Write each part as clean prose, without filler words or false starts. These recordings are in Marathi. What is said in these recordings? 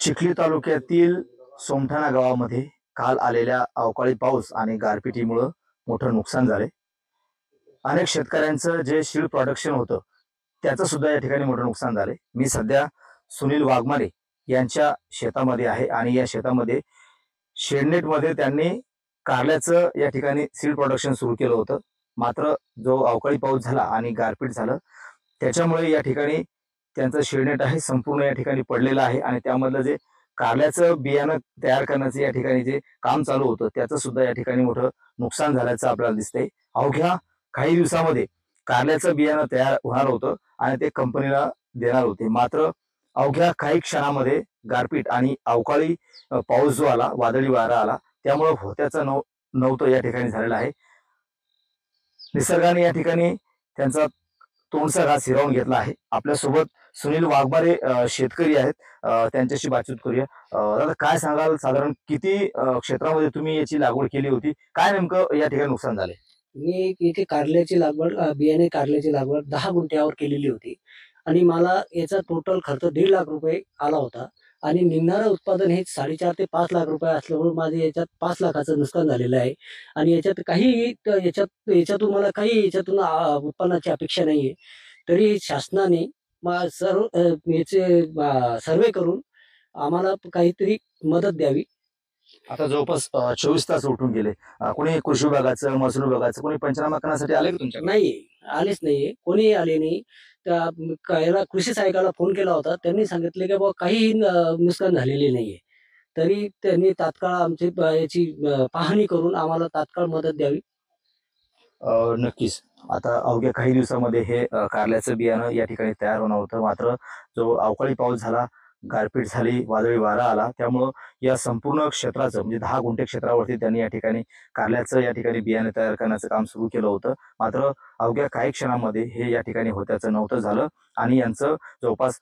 चिखली तालुक्यातील सोमठाणा गावामध्ये काल आलेल्या अवकाळी पाऊस आणि गारपिटीमुळे मोठं नुकसान झाले। अनेक शेतकऱ्यांचं जे शीड प्रोडक्शन होतं त्याचं सुद्धा या ठिकाणी मोठं नुकसान झाले। मी सध्या सुनील वाघमारे यांच्या शेतामध्ये आहे आणि या शेतामध्ये शेडनेट मध्ये त्यांनी कारल्याचं या ठिकाणी सीड प्रोडक्शन सुरू केलं होतं। मात्र जो अवकाळी पाऊस झाला आणि गारपीट झालं त्याच्यामुळे या ठिकाणी त्यांचं शेडनेट आहे संपूर्ण या ठिकाणी पडलेलं आहे आणि त्यामधलं जे कारल्याचं बियाणं तयार करण्याचं या ठिकाणी जे काम चालू होतं त्याचं सुद्धा या ठिकाणी मोठं नुकसान झाल्याचं आपल्याला दिसतंय। अवघ्या काही दिवसामध्ये कारल्याचं बियाणं तयार होणार होतं आणि ते कंपनीला देणार होते। मात्र अवघ्या काही क्षणामध्ये गारपीट आणि अवकाळी पाऊस जो आला, वादळी वारा आला, त्यामुळे होत्याचं नव्हतं या ठिकाणी झालेलं आहे। निसर्गाने या ठिकाणी त्यांचा तोंडचा घास हिरावून घेतला आहे। आपल्या सोबत सुनील वाघमारे शेतकरी आहेत, त्यांच्याशी बातचीत करूया। दादा, काय सांगाल, साधारण किती क्षेत्रामध्ये तुम्ही याची लागवड केली होती, काय नेमकं या ठिकाणी नुकसान झाले? मी इथे कारल्याची लागवड बियाणे कारल्याची लागवड 10 गुंठ्यावर केलेली होती आणि मला याचा टोटल खर्च 1.5 लाख रुपये आला होता आणि निघणारं उत्पादन हे 4.5 ते 5 लाख रुपये असल्यामुळे माझे याच्यात 5 लाखाचं नुकसान झालेलं आहे आणि याच्यात काही याच्यातून मला काही याच्यातून उत्पन्नाची अपेक्षा नाहीये। तरी शासनाने सर्व याचे सर्वे करून आम्हाला काहीतरी मदत द्यावी। आता जवळपास 24 तास उठून गेले, कोणी कृषी विभागाचं, महसूल विभागाचं कोणी पंचनामा करण्यासाठी आले का तुमच्याकडे? नाही, आलेच नाहीये, कोणीही आले नाही। याला कृषी सहाय्यकाला फोन केला होता, त्यांनी सांगितले की बाबा काहीही नुकसान झालेले नाहीये। तरी त्यांनी तात्काळ आमची याची पाहणी करून आम्हाला तात्काळ मदत द्यावी। नक्कीच। आता अवघ्या काही दिवसामध्ये हे कारल्याचं बियाणं या ठिकाणी तयार होणार होतं। मात्र जो अवकाळी पाऊस झाला, गारपीट झाली, वादळी वारा आला, त्यामुळं या संपूर्ण क्षेत्राचं म्हणजे 10 गुंठे क्षेत्रावरती त्यांनी या ठिकाणी कारल्याचं या ठिकाणी बियाणे तयार करण्याचं काम सुरू केलं होतं। मात्र अवघ्या काही क्षणामध्ये हे या ठिकाणी होत्याचं नव्हतं झालं आणि यांचं जवळपास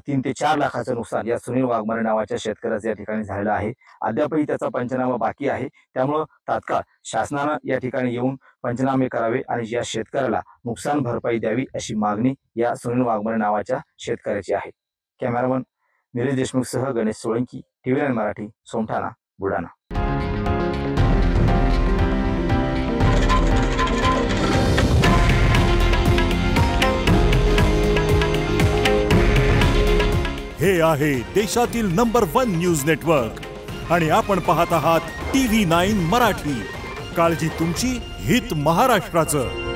3 ते 4 लाखाचं नुकसान या सुनील वाघमारे नावाच्या शेतकऱ्याचं या ठिकाणी झालेलं आहे। अद्यापही त्याचा पंचनामा बाकी आहे, त्यामुळं तात्काळ शासनानं या ठिकाणी येऊन पंचनामे करावे आणि या शेतकऱ्याला नुकसान भरपाई द्यावी अशी मागणी या सुनील वाघमारे नावाच्या शेतकऱ्याची आहे। कॅमेरामन निलेश देशमुख सह गणेश सोळंकी, TV9 मराठी, सोमठाणा, बुलढाणा। हे आहे देशातील नंबर 1 न्यूज नेटवर्क आणि आपण पाहत आहात TV9 मराठी। काळजी तुमची, हित महाराष्ट्राचं।